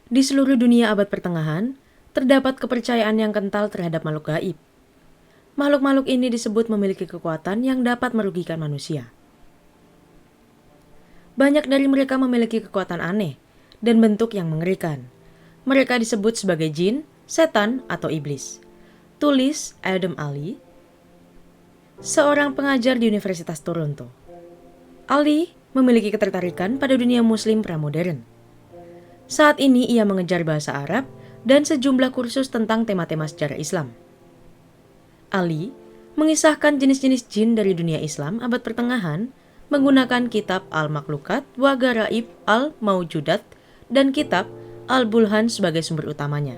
Di seluruh dunia abad pertengahan, terdapat kepercayaan yang kental terhadap makhluk gaib. Makhluk-makhluk ini disebut memiliki kekuatan yang dapat merugikan manusia. Banyak dari mereka memiliki kekuatan aneh dan bentuk yang mengerikan. Mereka disebut sebagai jin, setan, atau iblis. Tulis Adam Ali, seorang pengajar di Universitas Toronto. Ali memiliki ketertarikan pada dunia muslim pramodern. Saat ini ia mengejar bahasa Arab dan sejumlah kursus tentang tema-tema sejarah Islam. Ali mengisahkan jenis-jenis jin dari dunia Islam abad pertengahan menggunakan kitab Al-Makhlukat wa Garaib Al-Maujudat dan kitab Al-Bulhan sebagai sumber utamanya.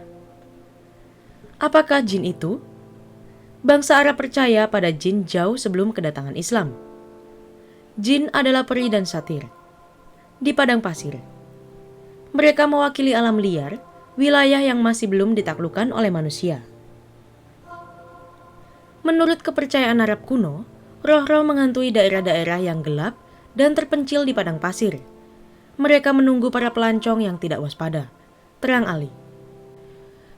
Apakah jin itu? Bangsa Arab percaya pada jin jauh sebelum kedatangan Islam. Jin adalah peri dan satir. Di padang pasir, mereka mewakili alam liar, wilayah yang masih belum ditaklukkan oleh manusia. Menurut kepercayaan Arab kuno, roh-roh menghantui daerah-daerah yang gelap dan terpencil di padang pasir. Mereka menunggu para pelancong yang tidak waspada, terang Ali.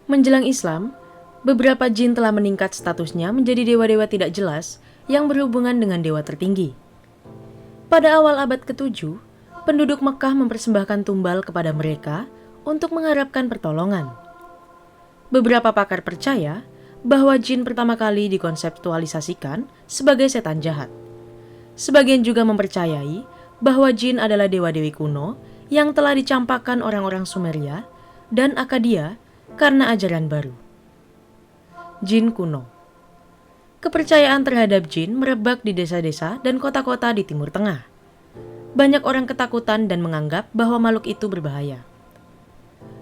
Menjelang Islam, beberapa jin telah meningkat statusnya menjadi dewa-dewa tidak jelas yang berhubungan dengan dewa tertinggi. Pada awal abad ke-7, penduduk Mekah mempersembahkan tumbal kepada mereka untuk mengharapkan pertolongan. Beberapa pakar percaya bahwa jin pertama kali dikonseptualisasikan sebagai setan jahat. Sebagian juga mempercayai bahwa jin adalah dewa-dewi kuno yang telah dicampakkan orang-orang Sumeria dan Akkadia karena ajaran baru. Jin kuno. Kepercayaan terhadap jin merebak di desa-desa dan kota-kota di Timur Tengah. Banyak orang ketakutan dan menganggap bahwa makhluk itu berbahaya.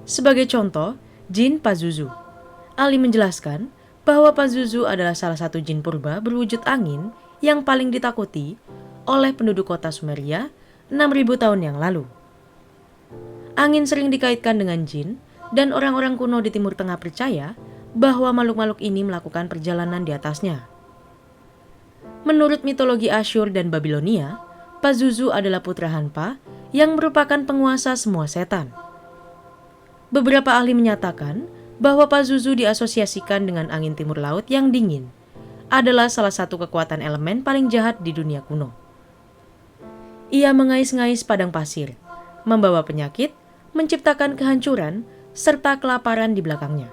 Sebagai contoh, jin Pazuzu. Ali menjelaskan bahwa Pazuzu adalah salah satu jin purba berwujud angin yang paling ditakuti oleh penduduk kota Sumeria 6.000 tahun yang lalu. Angin sering dikaitkan dengan jin, dan orang-orang kuno di Timur Tengah percaya bahwa makhluk-makhluk ini melakukan perjalanan di atasnya. Menurut mitologi Asyur dan Babilonia, Pazuzu adalah putra Hanpa yang merupakan penguasa semua setan. Beberapa ahli menyatakan bahwa Pazuzu diasosiasikan dengan angin timur laut yang dingin, adalah salah satu kekuatan elemen paling jahat di dunia kuno. Ia mengais-ngais padang pasir, membawa penyakit, menciptakan kehancuran, serta kelaparan di belakangnya.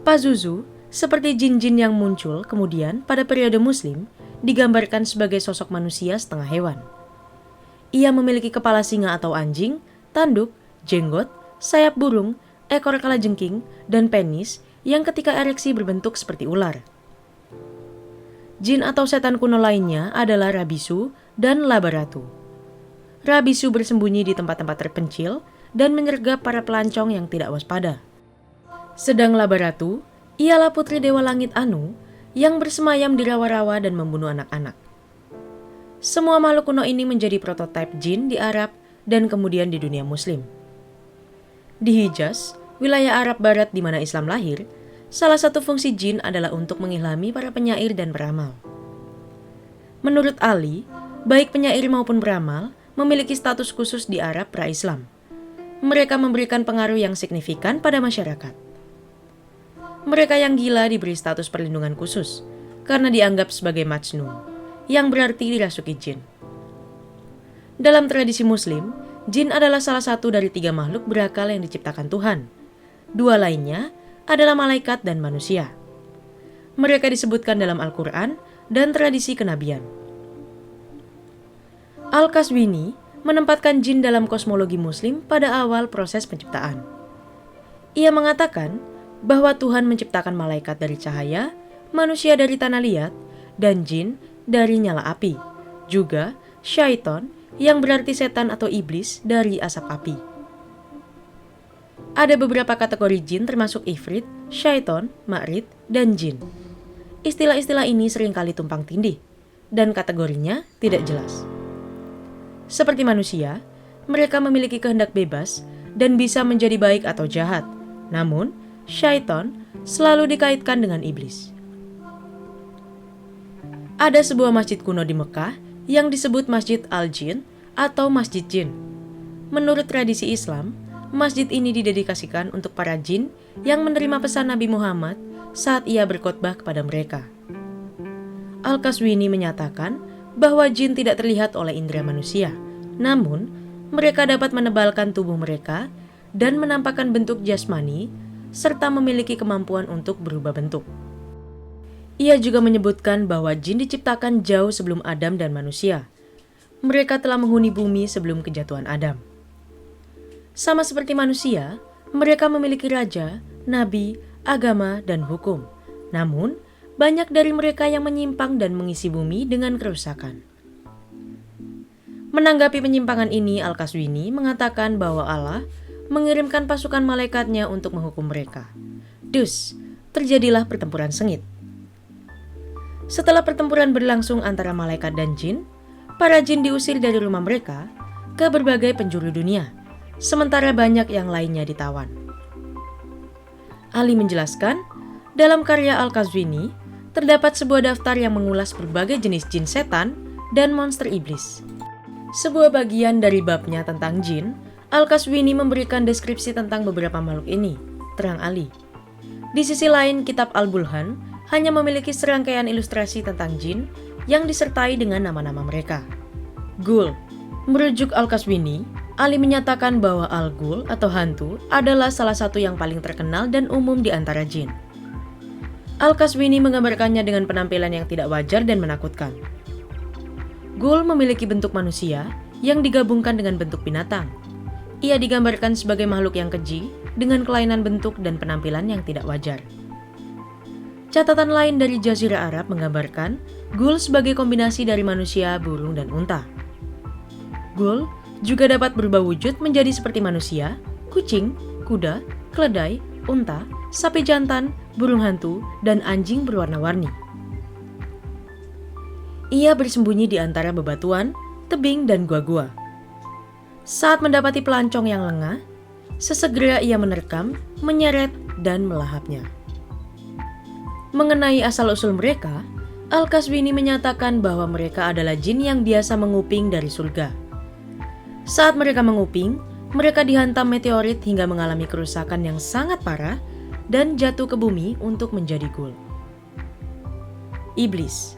Pazuzu, seperti jin-jin yang muncul kemudian pada periode Muslim, digambarkan sebagai sosok manusia setengah hewan. Ia memiliki kepala singa atau anjing, tanduk, jenggot, sayap burung, ekor kalajengking, dan penis yang ketika ereksi berbentuk seperti ular. Jin atau setan kuno lainnya adalah Rabisu dan Labaratu. Rabisu bersembunyi di tempat-tempat terpencil dan menyergap para pelancong yang tidak waspada. Sedang Labaratu ialah putri dewa langit Anu yang bersemayam di rawa-rawa dan membunuh anak-anak. Semua makhluk kuno ini menjadi prototipe jin di Arab dan kemudian di dunia Muslim. Di Hijaz, wilayah Arab Barat di mana Islam lahir, salah satu fungsi jin adalah untuk mengilhami para penyair dan peramal. Menurut Ali, baik penyair maupun peramal memiliki status khusus di Arab pra-Islam. Mereka memberikan pengaruh yang signifikan pada masyarakat. Mereka yang gila diberi status perlindungan khusus karena dianggap sebagai majnun, yang berarti dirasuki jin. Dalam tradisi Muslim, jin adalah salah satu dari 3 makhluk berakal yang diciptakan Tuhan. 2 lainnya adalah malaikat dan manusia. Mereka disebutkan dalam Al-Quran dan tradisi kenabian. Al-Qazwini menempatkan jin dalam kosmologi Muslim pada awal proses penciptaan. Ia mengatakan bahwa Tuhan menciptakan malaikat dari cahaya, manusia dari tanah liat, dan jin dari nyala api. Juga syaiton, yang berarti setan atau iblis, dari asap api. Ada beberapa kategori jin termasuk ifrit, syaiton, ma'rid, dan jin. Istilah-istilah ini seringkali tumpang tindih, dan kategorinya tidak jelas. Seperti manusia, mereka memiliki kehendak bebas dan bisa menjadi baik atau jahat. Namun, syaiton selalu dikaitkan dengan iblis. Ada sebuah masjid kuno di Mekah yang disebut Masjid Al-Jin atau Masjid Jin. Menurut tradisi Islam, masjid ini didedikasikan untuk para jin yang menerima pesan Nabi Muhammad saat ia berkhotbah kepada mereka. Al-Qazwini menyatakan bahwa jin tidak terlihat oleh indera manusia, namun mereka dapat menebalkan tubuh mereka dan menampakkan bentuk jasmani serta memiliki kemampuan untuk berubah bentuk. Ia juga menyebutkan bahwa jin diciptakan jauh sebelum Adam dan manusia. Mereka telah menghuni bumi sebelum kejatuhan Adam. Sama seperti manusia, mereka memiliki raja, nabi, agama, dan hukum. Namun, banyak dari mereka yang menyimpang dan mengisi bumi dengan kerusakan. Menanggapi penyimpangan ini, Al-Qazwini mengatakan bahwa Allah mengirimkan pasukan malaikatnya untuk menghukum mereka. Dus, terjadilah pertempuran sengit. Setelah pertempuran berlangsung antara malaikat dan jin, para jin diusir dari rumah mereka ke berbagai penjuru dunia, sementara banyak yang lainnya ditawan. Ali menjelaskan, dalam karya Al-Qazwini, terdapat sebuah daftar yang mengulas berbagai jenis jin setan dan monster iblis. Sebuah bagian dari babnya tentang jin, Al-Qazwini memberikan deskripsi tentang beberapa makhluk ini, terang Ali. Di sisi lain, kitab Al-Bulhan hanya memiliki serangkaian ilustrasi tentang jin yang disertai dengan nama-nama mereka. Ghul. Merujuk Al-Qazwini, Ali menyatakan bahwa Al-Ghul atau hantu adalah salah satu yang paling terkenal dan umum di antara jin. Al-Qazwini menggambarkannya dengan penampilan yang tidak wajar dan menakutkan. Ghul memiliki bentuk manusia yang digabungkan dengan bentuk binatang. Ia digambarkan sebagai makhluk yang keji dengan kelainan bentuk dan penampilan yang tidak wajar. Catatan lain dari Jazirah Arab menggambarkan Ghul sebagai kombinasi dari manusia, burung, dan unta. Ghul juga dapat berubah wujud menjadi seperti manusia, kucing, kuda, keledai, unta, sapi jantan, burung hantu, dan anjing berwarna-warni. Ia bersembunyi di antara bebatuan, tebing, dan gua-gua. Saat mendapati pelancong yang lengah, sesegera ia menerkam, menyeret, dan melahapnya. Mengenai asal-usul mereka, Al-Qazwini menyatakan bahwa mereka adalah jin yang biasa menguping dari surga. Saat mereka menguping, mereka dihantam meteorit hingga mengalami kerusakan yang sangat parah dan jatuh ke bumi untuk menjadi ghul. Iblis.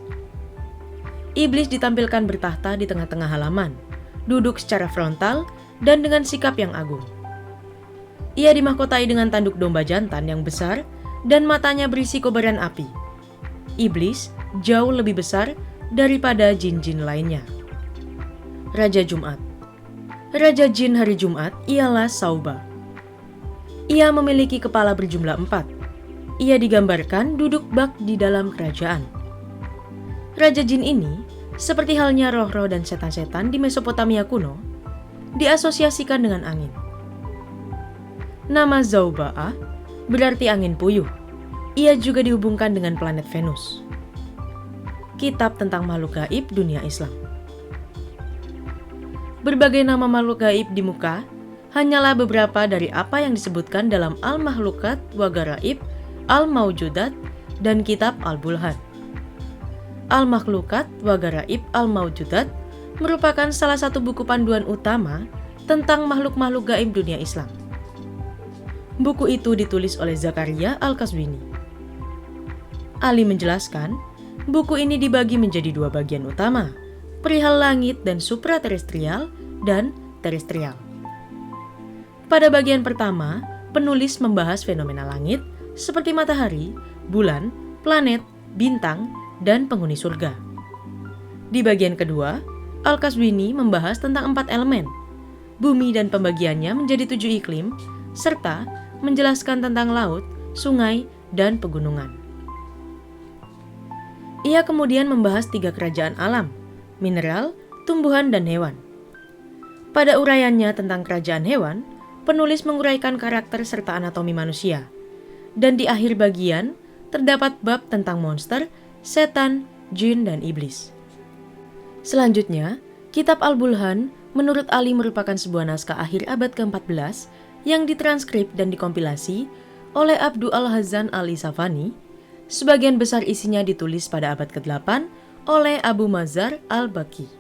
Iblis ditampilkan bertahta di tengah-tengah halaman, duduk secara frontal dan dengan sikap yang agung. Ia dimahkotai dengan tanduk domba jantan yang besar dan matanya berisi kobaran api. Iblis jauh lebih besar daripada jin-jin lainnya. Raja Jumat. Raja jin hari Jumat ialah Sauba. Ia memiliki kepala berjumlah 4. Ia digambarkan duduk bak di dalam kerajaan. Raja jin ini, seperti halnya roh-roh dan setan-setan di Mesopotamia kuno, diasosiasikan dengan angin. Nama Zauba'ah berarti angin puyuh. Ia juga dihubungkan dengan planet Venus. Kitab tentang makhluk gaib dunia Islam. Berbagai nama makhluk gaib di muka hanyalah beberapa dari apa yang disebutkan dalam Al-Makhlukat wa Garaib, Al-Mawjudat, dan kitab Al-Bulhan. Al-Makhlukat wa Garaib Al-Mawjudat merupakan salah satu buku panduan utama tentang makhluk-makhluk gaib dunia Islam. Buku itu ditulis oleh Zakaria Al-Qazwini. Ali menjelaskan, buku ini dibagi menjadi 2 bagian utama, perihal langit dan supraterestrial dan terestrial. Pada bagian pertama, penulis membahas fenomena langit seperti matahari, bulan, planet, bintang, dan penghuni surga. Di bagian kedua, Al-Qazwini membahas tentang 4 elemen, bumi dan pembagiannya menjadi 7 iklim, serta menjelaskan tentang laut, sungai, dan pegunungan. Ia kemudian membahas 3 kerajaan alam, mineral, tumbuhan, dan hewan. Pada uraiannya tentang kerajaan hewan, penulis menguraikan karakter serta anatomi manusia. Dan di akhir bagian, terdapat bab tentang monster, setan, jin, dan iblis. Selanjutnya, kitab Al-Bulhan menurut Ali merupakan sebuah naskah akhir abad ke-14 yang ditranskrip dan dikompilasi oleh Abdu Al-Hazzan Al-Isafani. Sebagian besar isinya ditulis pada abad ke-8 oleh Abu Mazhar Al-Baqi.